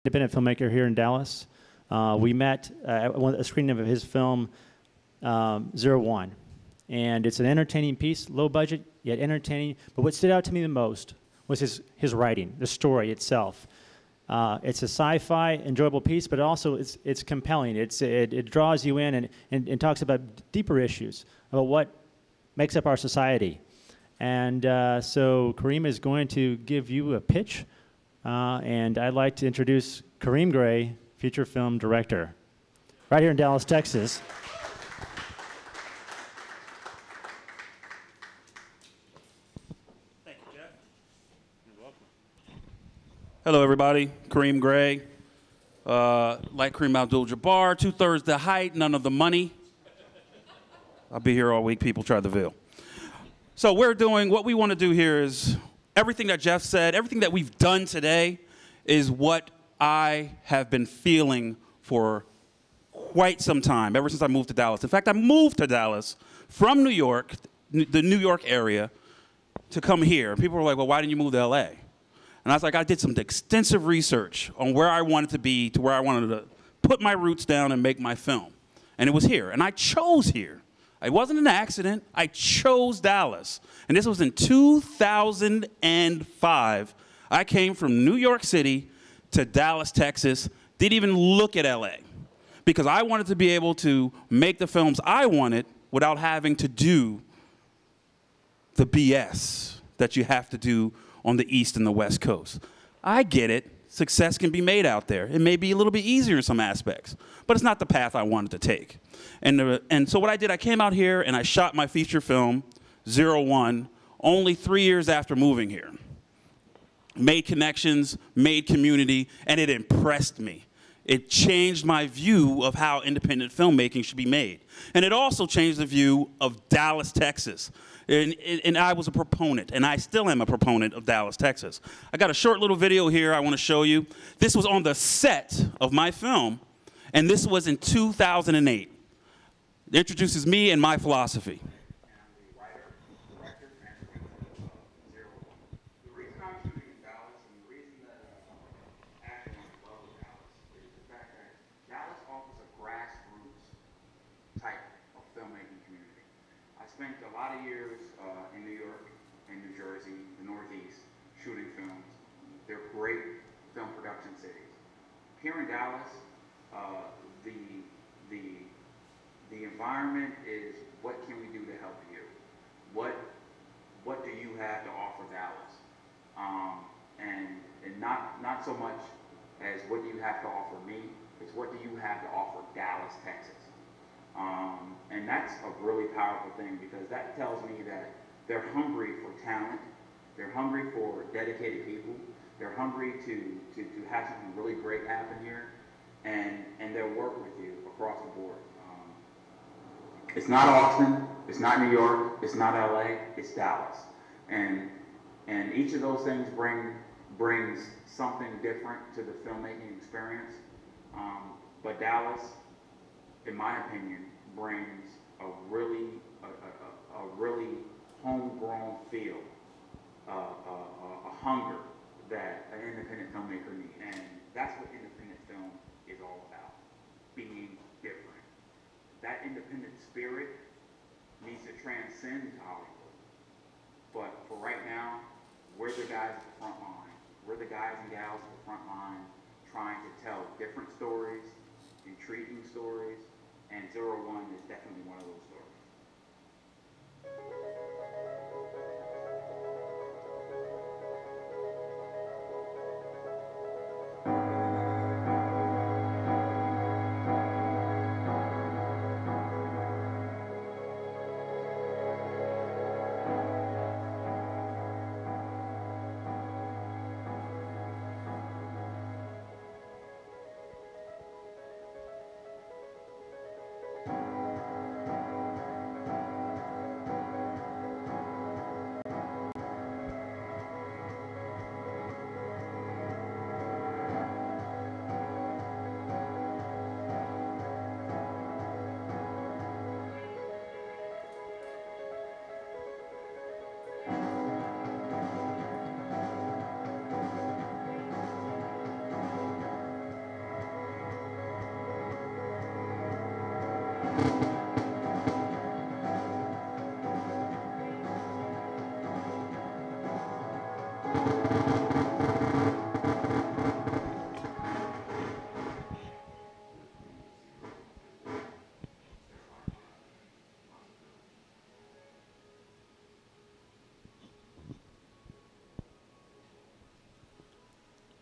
independent filmmaker here in Dallas. We met at a screening of his film, 01. And it's an entertaining piece, low budget, yet entertaining. But what stood out to me the most was his writing, the story itself. It's a sci-fi, enjoyable piece, but also it's compelling. It draws you in and talks about deeper issues, about what makes up our society. And so Kareem is going to give you a pitch, and I'd like to introduce Kareem Gray, feature film director, right here in Dallas, Texas. Thank you, Jeff. You're welcome. Hello, everybody. Kareem Gray. Like Kareem Abdul-Jabbar, 2/3 the height, none of the money. I'll be here all week. People try the veil. So what we want to do here is everything that Jeff said, everything that we've done today is what I have been feeling for quite some time, ever since I moved to Dallas. In fact, I moved to Dallas from New York, the New York area, to come here. People were like, well, why didn't you move to LA? And I was like, I did some extensive research on where I wanted to be, to where I wanted to put my roots down and make my film. And it was here. And I chose here. It wasn't an accident. I chose Dallas. And this was in 2005. I came from New York City to Dallas, Texas, didn't even look at LA, because I wanted to be able to make the films I wanted without having to do the BS that you have to do on the East and the West Coast. I get it. Success can be made out there. It may be a little bit easier in some aspects, but it's not the path I wanted to take. And so what I did, I came out here and I shot my feature film, 01, only 3 years after moving here. Made connections, made community, and it impressed me. It changed my view of how independent filmmaking should be made. And it also changed the view of Dallas, Texas. And I was a proponent, and I still am a proponent of Dallas, Texas. I got a short little video here I want to show you. This was on the set of my film, and this was in 2008. It introduces me and my philosophy. Spent a lot of years in New York and New Jersey, the Northeast, shooting films. They're great film production cities. Here in Dallas, the environment is, what can we do to help you? What do you have to offer Dallas? And not so much as what do you have to offer me, it's what do you have to offer Dallas, Texas. And that's a really powerful thing, because that tells me that they're hungry for talent, they're hungry for dedicated people, they're hungry to have something really great happen here, and they'll work with you across the board. It's not Austin, it's not New York, it's not LA, it's Dallas. And each of those things brings something different to the filmmaking experience. But Dallas, in my opinion, brings a really homegrown feel, a hunger that an independent filmmaker needs. And that's what independent film is all about, being different. That independent spirit needs to transcend Hollywood. But for right now, we're the guys at the front line. We're the guys and gals at the front line trying to tell different stories, intriguing stories, and 01 is definitely one of those stories.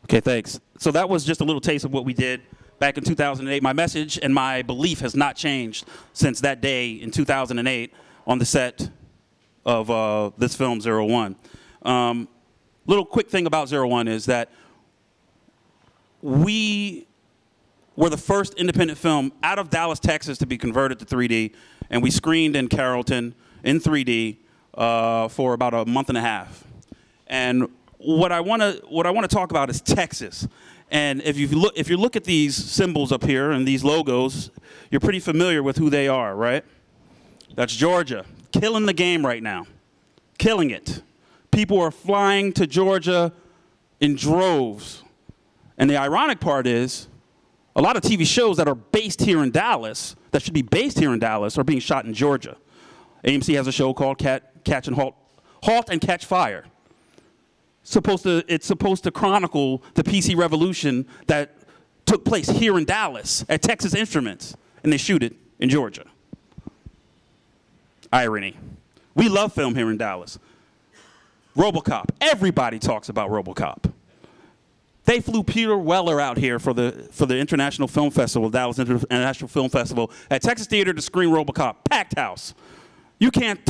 Okay, thanks. So that was just a little taste of what we did back in 2008. My message and my belief has not changed since that day in 2008 on the set of this film, 01. Little quick thing about 01 is that we were the first independent film out of Dallas, Texas to be converted to 3D, and we screened in Carrollton in 3D for about a month and a half. And what I want to talk about is Texas. And if you look at these symbols up here and these logos, you're pretty familiar with who they are, right? That's Georgia, killing the game right now, killing it. People are flying to Georgia in droves. And the ironic part is, a lot of TV shows that are based here in Dallas, that should be based here in Dallas, are being shot in Georgia. AMC has a show called Halt and Catch Fire. It's supposed to chronicle the PC revolution that took place here in Dallas at Texas Instruments, and they shoot it in Georgia. Irony. We love film here in Dallas. RoboCop. Everybody talks about RoboCop. They flew Peter Weller out here for the International Film Festival, Dallas International Film Festival, at Texas Theater to screen RoboCop. Packed house. You can't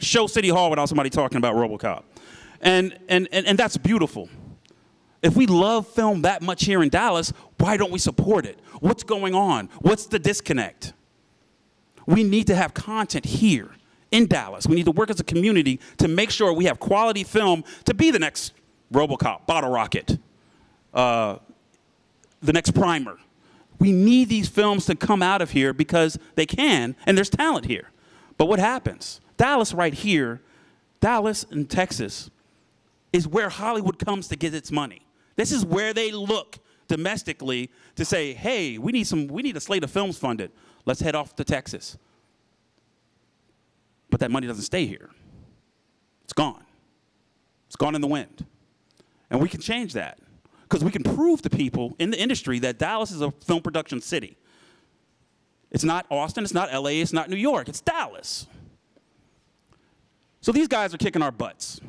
show City Hall without somebody talking about RoboCop. And that's beautiful. If we love film that much here in Dallas, why don't we support it? What's going on? What's the disconnect? We need to have content here in Dallas. We need to work as a community to make sure we have quality film to be the next RoboCop, Bottle Rocket, the next Primer. We need these films to come out of here because they can, and there's talent here. But what happens? Dallas right here, Dallas and Texas, is where Hollywood comes to get its money. This is where they look domestically to say, hey, we need a slate of films funded. Let's head off to Texas. But that money doesn't stay here. It's gone. It's gone in the wind. And we can change that because we can prove to people in the industry that Dallas is a film production city. It's not Austin, it's not LA, it's not New York, it's Dallas. So these guys are kicking our butts.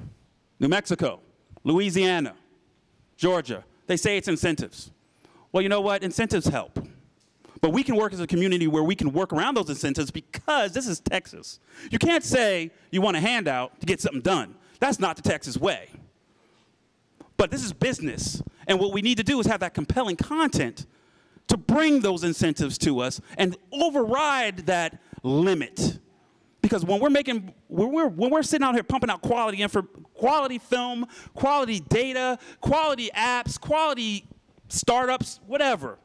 New Mexico, Louisiana, Georgia. They say it's incentives. Well, you know what? Incentives help. But we can work as a community where we can work around those incentives because this is Texas. You can't say you want a handout to get something done. That's not the Texas way. But this is business. And what we need to do is have that compelling content to bring those incentives to us and override that limit. Because when we're sitting out here pumping out quality film, quality data, quality apps, quality startups, whatever,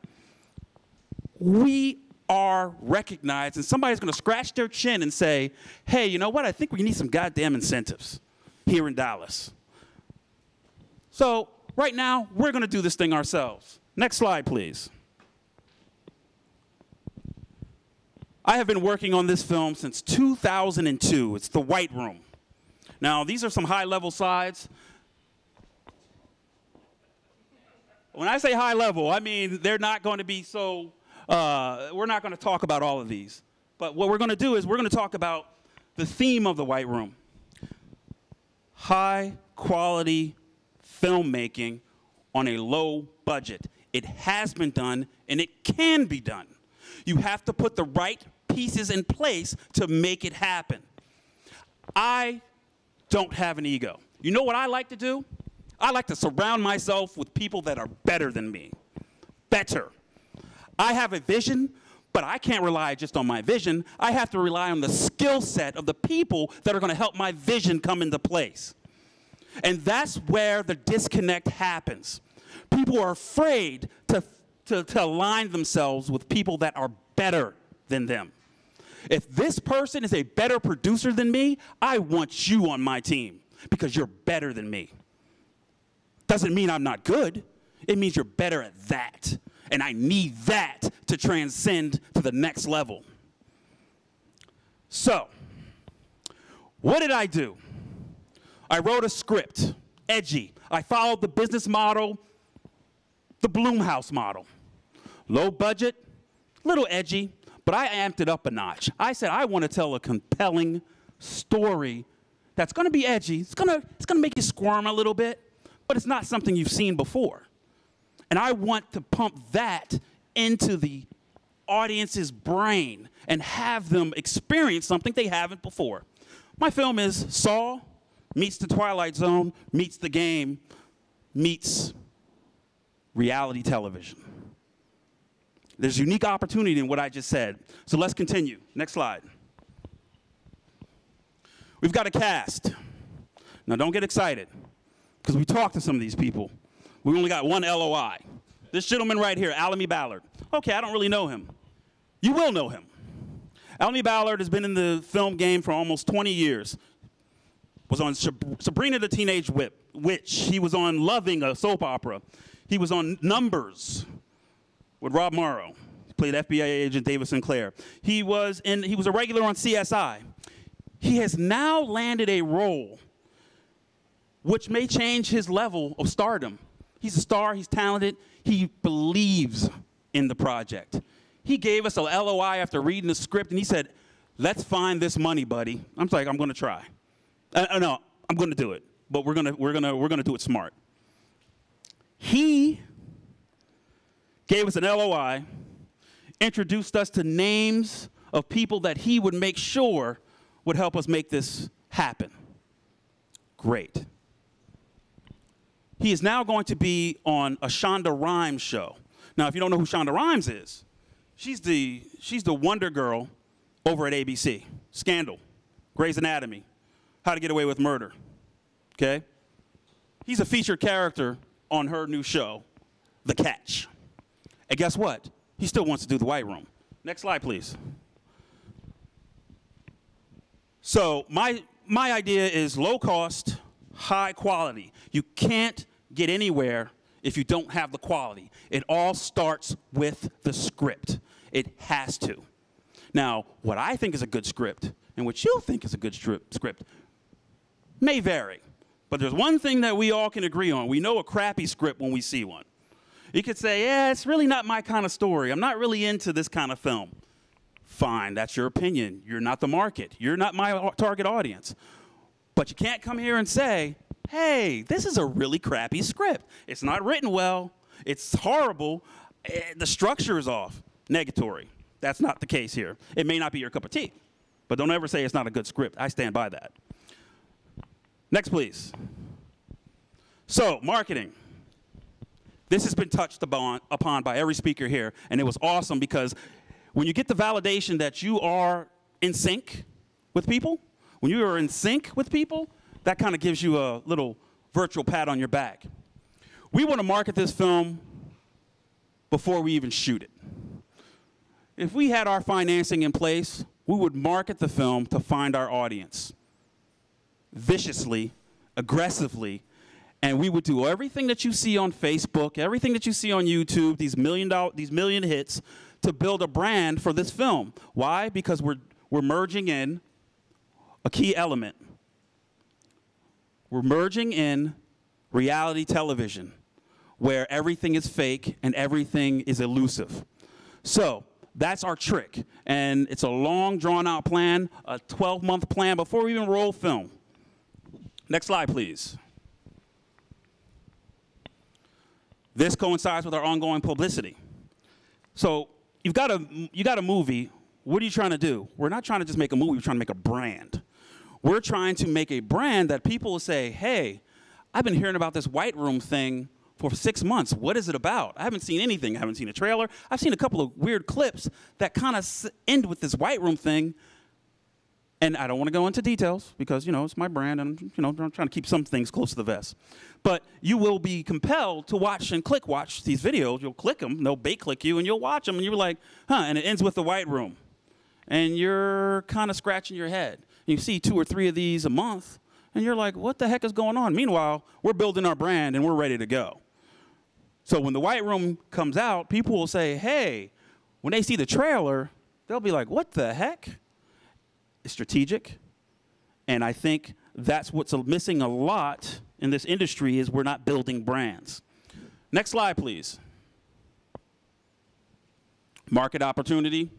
we are recognized, and somebody's going to scratch their chin and say, hey, you know what? I think we need some goddamn incentives here in Dallas. So right now, we're going to do this thing ourselves. Next slide, please. I have been working on this film since 2002. It's The White Room. Now, these are some high-level slides. When I say high level, I mean they're not going to be so, we're not going to talk about all of these. But what we're going to do is we're going to talk about the theme of The White Room. High-quality filmmaking on a low budget. It has been done, and it can be done. You have to put the right pieces in place to make it happen. I don't have an ego. You know what I like to do? I like to surround myself with people that are better than me. Better. I have a vision, but I can't rely just on my vision. I have to rely on the skill set of the people that are going to help my vision come into place. And that's where the disconnect happens. People are afraid to align themselves with people that are better than them. If this person is a better producer than me, I want you on my team because you're better than me. Doesn't mean I'm not good. It means you're better at that. And I need that to transcend to the next level. So, what did I do? I wrote a script, edgy. I followed the business model, the Blumhouse model. Low budget, little edgy, but I amped it up a notch. I said, I want to tell a compelling story that's going to be edgy. It's going to make you squirm a little bit, but it's not something you've seen before. And I want to pump that into the audience's brain and have them experience something they haven't before. My film is Saw meets The Twilight Zone meets The Game meets reality television. There's unique opportunity in what I just said. So let's continue. Next slide. We've got a cast. Now don't get excited, because we talked to some of these people. We only got one LOI. This gentleman right here, Alamy Ballard. Okay, I don't really know him. You will know him. Alamy Ballard has been in the film game for almost 20 years. Was on Sabrina the Teenage Witch. He was on Loving, a soap opera. He was on Numbers with Rob Morrow. He played FBI agent David Sinclair. He was a regular on CSI. He has now landed a role which may change his level of stardom. He's a star, he's talented, he believes in the project. He gave us a LOI after reading the script, and he said, let's find this money, buddy. I'm like, I'm gonna try. No, I'm gonna do it, but we're gonna do it smart. He gave us an LOI, introduced us to names of people that he would make sure would help us make this happen. Great. He is now going to be on a Shonda Rhimes show. Now, if you don't know who Shonda Rhimes is, she's the Wonder Girl over at ABC. Scandal, Grey's Anatomy, How to Get Away with Murder, okay? He's a featured character on her new show, The Catch. And guess what? He still wants to do The White Room. Next slide, please. So my idea is low cost, high quality. You can't get anywhere if you don't have the quality. It all starts with the script. It has to. Now, what I think is a good script and what you think is a good script may vary. But there's one thing that we all can agree on. We know a crappy script when we see one. You could say, yeah, it's really not my kind of story. I'm not really into this kind of film. Fine, that's your opinion. You're not the market. You're not my target audience. But you can't come here and say, hey, this is a really crappy script. It's not written well. It's horrible. The structure is off. Negatory. That's not the case here. It may not be your cup of tea. But don't ever say it's not a good script. I stand by that. Next, please. So, marketing. This has been touched upon by every speaker here, and it was awesome because when you get the validation that you are in sync with people, when you are in sync with people, that kind of gives you a little virtual pat on your back. We want to market this film before we even shoot it. If we had our financing in place, we would market the film to find our audience viciously, aggressively, and we would do everything that you see on Facebook, everything that you see on YouTube, these million hits, to build a brand for this film. Why? Because we're merging in a key element. We're merging in reality television, where everything is fake and everything is elusive. So that's our trick, and it's a long, drawn-out plan, a 12-month plan before we even roll film. Next slide, please. This coincides with our ongoing publicity. So you got a movie. What are you trying to do? We're not trying to just make a movie. We're trying to make a brand. We're trying to make a brand that people will say, hey, I've been hearing about this White Room thing for 6 months. What is it about? I haven't seen anything. I haven't seen a trailer. I've seen a couple of weird clips that kind of end with this White Room thing. And I don't want to go into details because, you know, it's my brand and, you know, I'm trying to keep some things close to the vest. But you will be compelled to watch these videos. You'll click them. They'll bait click you and you'll watch them and you're like, huh, and it ends with the White Room. And you're kind of scratching your head. You see 2 or 3 of these a month and you're like, what the heck is going on? Meanwhile, we're building our brand and we're ready to go. So when the White Room comes out, people will say, hey, when they see the trailer, they'll be like, what the heck? is strategic. And I think that's what's missing a lot in this industry is we're not building brands. Next slide, please. Market opportunity.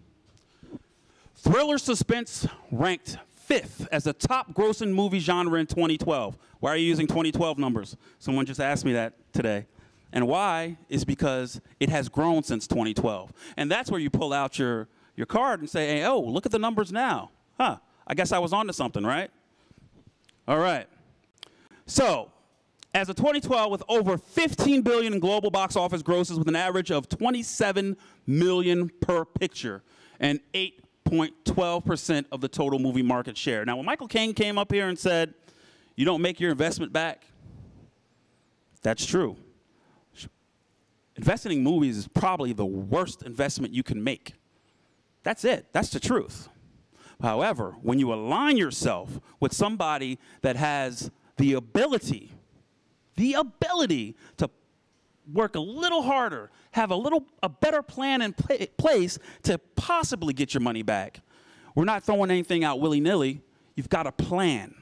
Thriller suspense ranked 5th as the top grossing movie genre in 2012. Why are you using 2012 numbers? Someone just asked me that today. And why is because it has grown since 2012. And that's where you pull out your card and say, hey, oh, look at the numbers now. Huh, I guess I was onto something, right? All right. So, as of 2012, with over $15 billion in global box office grosses with an average of $27 million per picture and 8.12% of the total movie market share. Now, when Michael Caine came up here and said, you don't make your investment back, that's true. Investing in movies is probably the worst investment you can make. That's it. That's the truth. However, when you align yourself with somebody that has the ability to work a little harder, have a better plan in place to possibly get your money back. We're not throwing anything out willy-nilly. You've got a plan.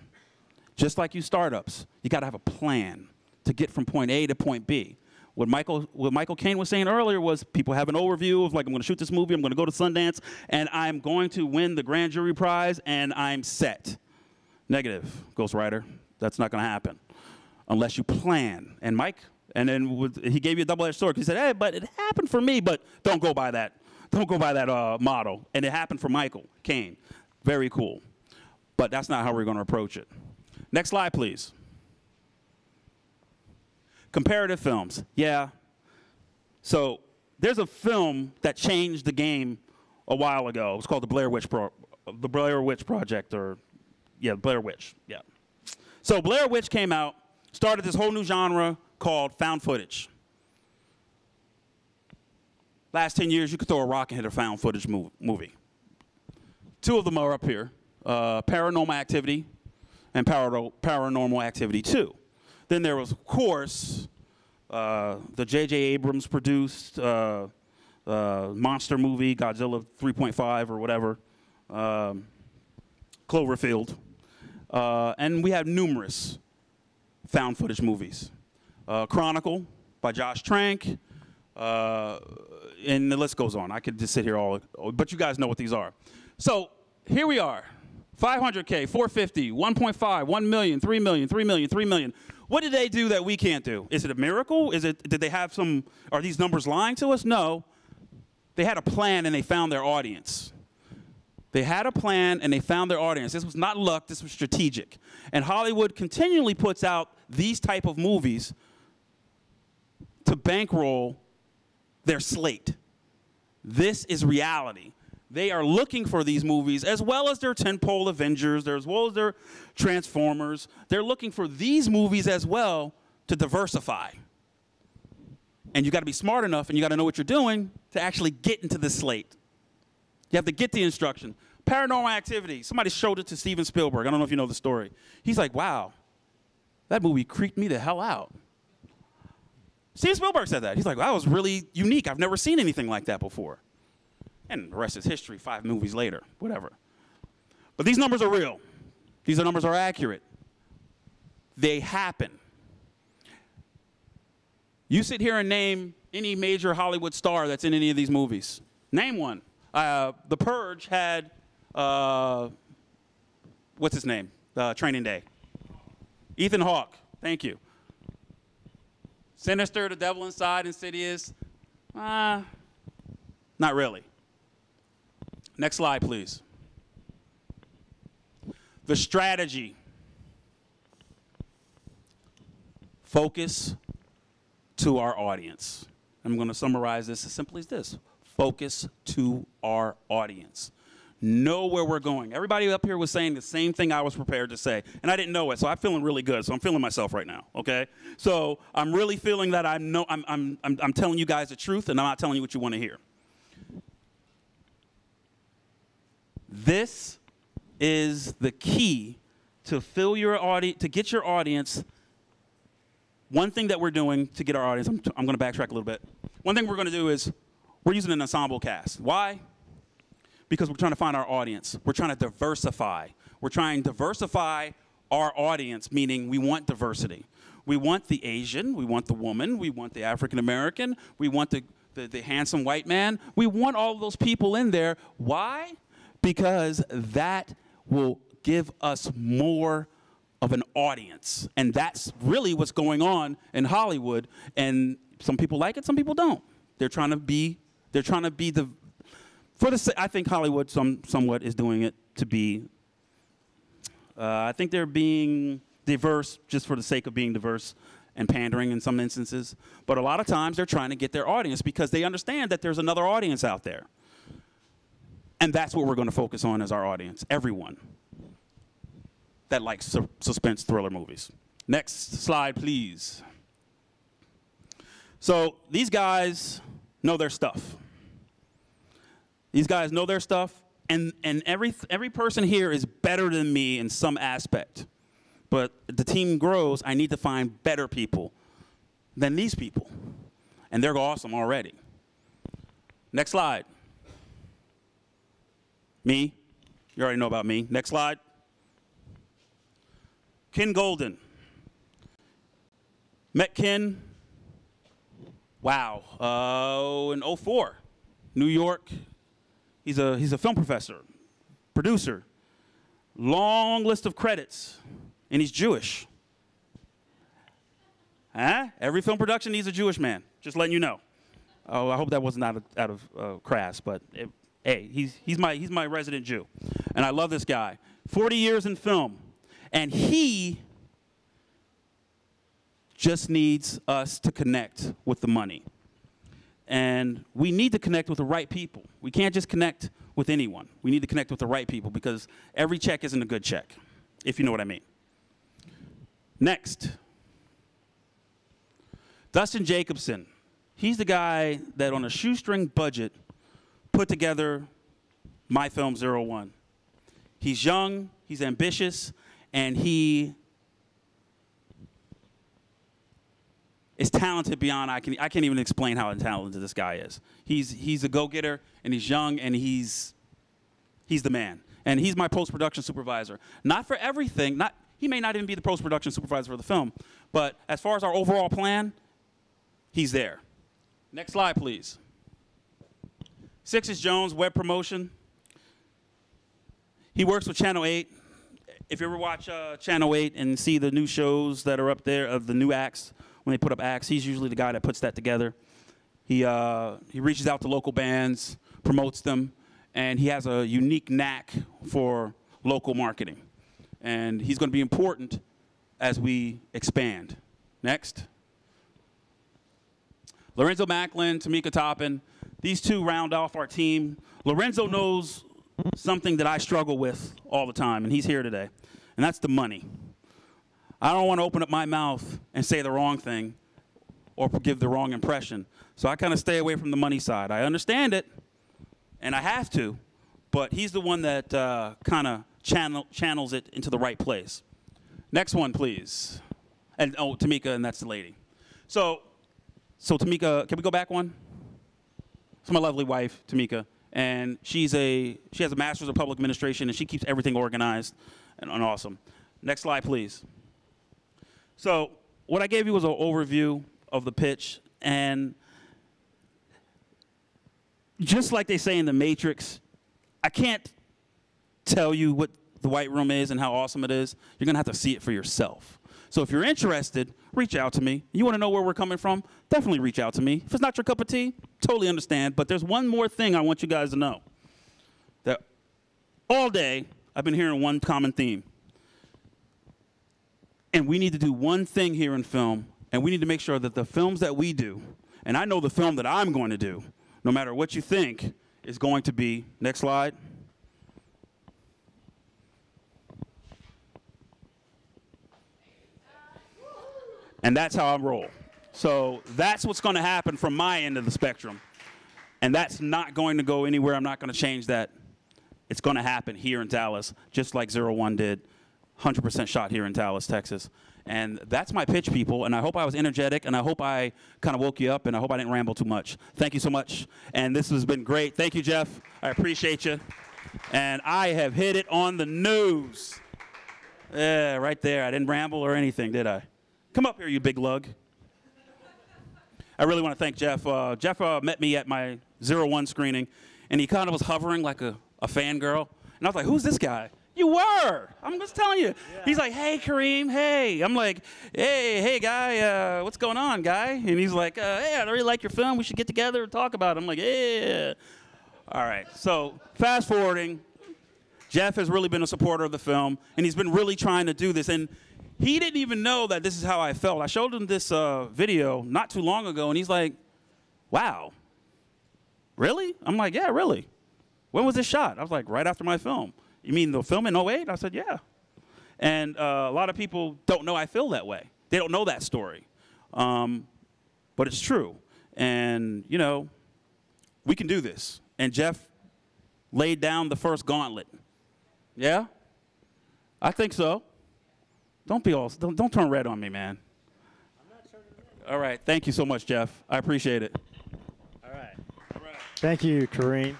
Just like you startups, you got to have a plan to get from point A to point B. What Michael Caine was saying earlier was people have an overview of like, I'm going to shoot this movie, I'm going to go to Sundance, and I'm going to win the grand jury prize, and I'm set. Negative, ghostwriter. That's not going to happen unless you plan. And then he gave you a double-edged sword. He said, hey, but it happened for me, but don't go by that. Don't go by that model. And it happened for Michael Caine. Very cool. But that's not how we're going to approach it. Next slide, please. Comparative films. Yeah. So there's a film that changed the game a while ago. It was called the Blair Witch Project, or yeah, Blair Witch. Yeah. So Blair Witch came out, started this whole new genre called found footage. Last 10 years, you could throw a rock and hit a found footage movie. Two of them are up here: Paranormal Activity and Paranormal Activity 2. Then there was, of course, the J.J. Abrams produced monster movie, Godzilla 3.5 or whatever, Cloverfield. And we have numerous found footage movies. Chronicle by Josh Trank, and the list goes on. I could just sit here but you guys know what these are. So here we are. 500K, 450, 1.5, 1 million, 3 million, 3 million, 3 million. What did they do that we can't do? Is it a miracle? Did they have are these numbers lying to us? No. They had a plan and they found their audience. They had a plan and they found their audience. This was not luck, this was strategic. And Hollywood continually puts out these type of movies to bankroll their slate. This is reality. They are looking for these movies, as well as their tentpole Avengers, as well as their Transformers. They're looking for these movies as well to diversify. And you got to be smart enough, and you got to know what you're doing to actually get into the slate. You have to get the instruction. Paranormal Activity. Somebody showed it to Steven Spielberg. I don't know if you know the story. He's like, wow, that movie creeped me the hell out. Steven Spielberg said that. He's like, wow, that was really unique. I've never seen anything like that before. And the rest is history, 5 movies later, whatever. But these numbers are real. These numbers are accurate. They happen. You sit here and name any major Hollywood star that's in any of these movies. Name one. The Purge had, what's his name? Training Day. Ethan Hawke. Thank you. Sinister, The Devil Inside, Insidious. Not really. Next slide, please. The strategy. Focus to our audience. I'm going to summarize this as simply as this. Focus to our audience. Know where we're going. Everybody up here was saying the same thing I was prepared to say, and I didn't know it, so I'm feeling really good. So I'm feeling myself right now, okay? So I'm really feeling that I'm telling you guys the truth, and I'm not telling you what you want to hear. This is the key to fill your audience, to get your audience. One thing that we're doing to get our audience, I'm going to backtrack a little bit. One thing we're going to do is we're using an ensemble cast. Why? because we're trying to find our audience. We're trying to diversify. We're trying to diversify our audience, meaning we want diversity. We want the Asian, we want the woman, we want the African American, we want the handsome white man. We want all of those people in there. Why? Because that will give us more of an audience. And that's really what's going on in Hollywood. And some people like it, some people don't. They're trying to be the, I think Hollywood somewhat is doing it to be, I think they're being diverse just for the sake of being diverse and pandering in some instances. But a lot of times they're trying to get their audience because they understand that there's another audience out there. And that's what we're going to focus on as our audience, everyone that likes suspense thriller movies. Next slide, please. So these guys know their stuff. These guys know their stuff, and every person here is better than me in some aspect. But the team grows, I need to find better people than these people. And they're awesome already. Next slide. Me. You already know about me. Next slide. Ken Golden. Met Ken, wow, in '04, New York. He's a film professor, producer, long list of credits, and he's Jewish. Huh? Every film production needs a Jewish man, just letting you know. Oh, I hope that wasn't out of crass, but hey, he's my resident Jew, and I love this guy. 40 years in film, and he just needs us to connect with the money. And we need to connect with the right people. We can't just connect with anyone. We need to connect with the right people because every check isn't a good check, if you know what I mean. Next, Dustin Jacobson. He's the guy that on a shoestring budget put together my film 01. He's young, he's ambitious, and he is talented beyond I can't even explain how talented this guy is. He's a go-getter, and he's young, and he's the man. And he's my post-production supervisor. Not for everything. He may not even be the post-production supervisor for the film, but as far as our overall plan, he's there. Next slide, please. Sixes Jones, web promotion. He works with Channel 8. If you ever watch Channel 8 and see the new shows that are up there of the new acts, when they put up acts, he's usually the guy that puts that together. He reaches out to local bands, promotes them, and he has a unique knack for local marketing. And he's going to be important as we expand. Next. Lorenzo Macklin, Tamika Toppin, these two round off our team. Lorenzo knows something that I struggle with all the time, and he's here today, and that's the money. I don't want to open up my mouth and say the wrong thing or give the wrong impression. So I kind of stay away from the money side. I understand it, and I have to, but he's the one that kind of channels it into the right place. Next one, please. And oh, Tamika, and that's the lady. So Tamika, can we go back one? It's my lovely wife, Tamika, and she has a master's of public administration, and she keeps everything organized and awesome. Next slide, please. So what I gave you was an overview of the pitch, and just like they say in The Matrix, I can't tell you what the White Room is and how awesome it is. You're going to have to see it for yourself. So if you're interested, reach out to me. You want to know where we're coming from? Definitely reach out to me. If it's not your cup of tea, totally understand. But there's one more thing I want you guys to know. That all day, I've been hearing one common theme. And we need to do one thing here in film, and we need to make sure that the films that we do, and I know the film that I'm going to do, no matter what you think, is going to be, next slide. And that's how I roll. So that's what's going to happen from my end of the spectrum. And that's not going to go anywhere. I'm not going to change that. It's going to happen here in Dallas, just like 01 did. 100% shot here in Dallas, Texas. And that's my pitch, people. And I hope I was energetic, and I hope I kind of woke you up, and I hope I didn't ramble too much. Thank you so much. And this has been great. Thank you, Jeff. I appreciate you. And I have hit it on the nose. Yeah, right there. I didn't ramble or anything, did I? Come up here, you big lug. I really want to thank Jeff. Jeff met me at my 01 screening, and he kind of was hovering like a fangirl. And I was like, who's this guy? You were. I'm just telling you. Yeah. He's like, hey, Kareem, hey. I'm like, hey, guy, what's going on, guy? And he's like, hey, I really like your film. We should get together and talk about it. I'm like, yeah. All right. So fast forwarding, Jeff has really been a supporter of the film, and he's been really trying to do this. And he didn't even know that this is how I felt. I showed him this video not too long ago, and he's like, wow, really? I'm like, yeah, really. When was this shot? I was like, right after my film. You mean the film in 08? I said, yeah. And a lot of people don't know I feel that way. They don't know that story. But it's true. And, you know, we can do this. And Jeff laid down the first gauntlet. Yeah? I think so. Don't turn red on me, man. I'm not turning red. All right. Thank you so much, Jeff. I appreciate it. All right. Thank you, Kareen.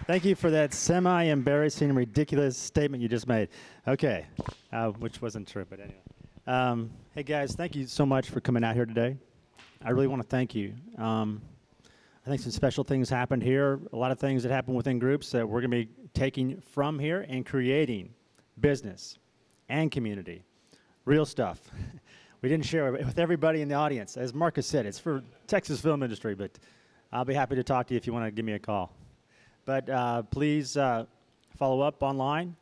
Thank you for that semi-embarrassing, ridiculous statement you just made. Okay, which wasn't true, but anyway. Hey, guys, thank you so much for coming out here today. I really want to thank you. I think some special things happened here, a lot of things that happened within groups that we're going to be taking from here and creating business and community. Real stuff. We didn't share it with everybody in the audience. As Marcus said, it's for Texas film industry, but I'll be happy to talk to you if you want to give me a call. But please follow up online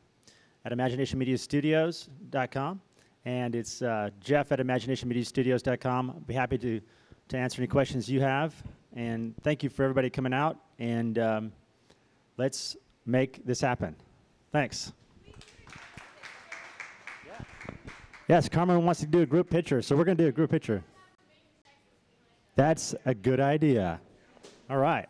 at imaginationmediastudios.com. And it's Jeff at imaginationmediastudios.com. I'll be happy to answer any questions you have. And thank you for everybody coming out. And let's make this happen. Thanks. Yes, Carmen wants to do a group picture, so we're going to do a group picture. That's a good idea. All right.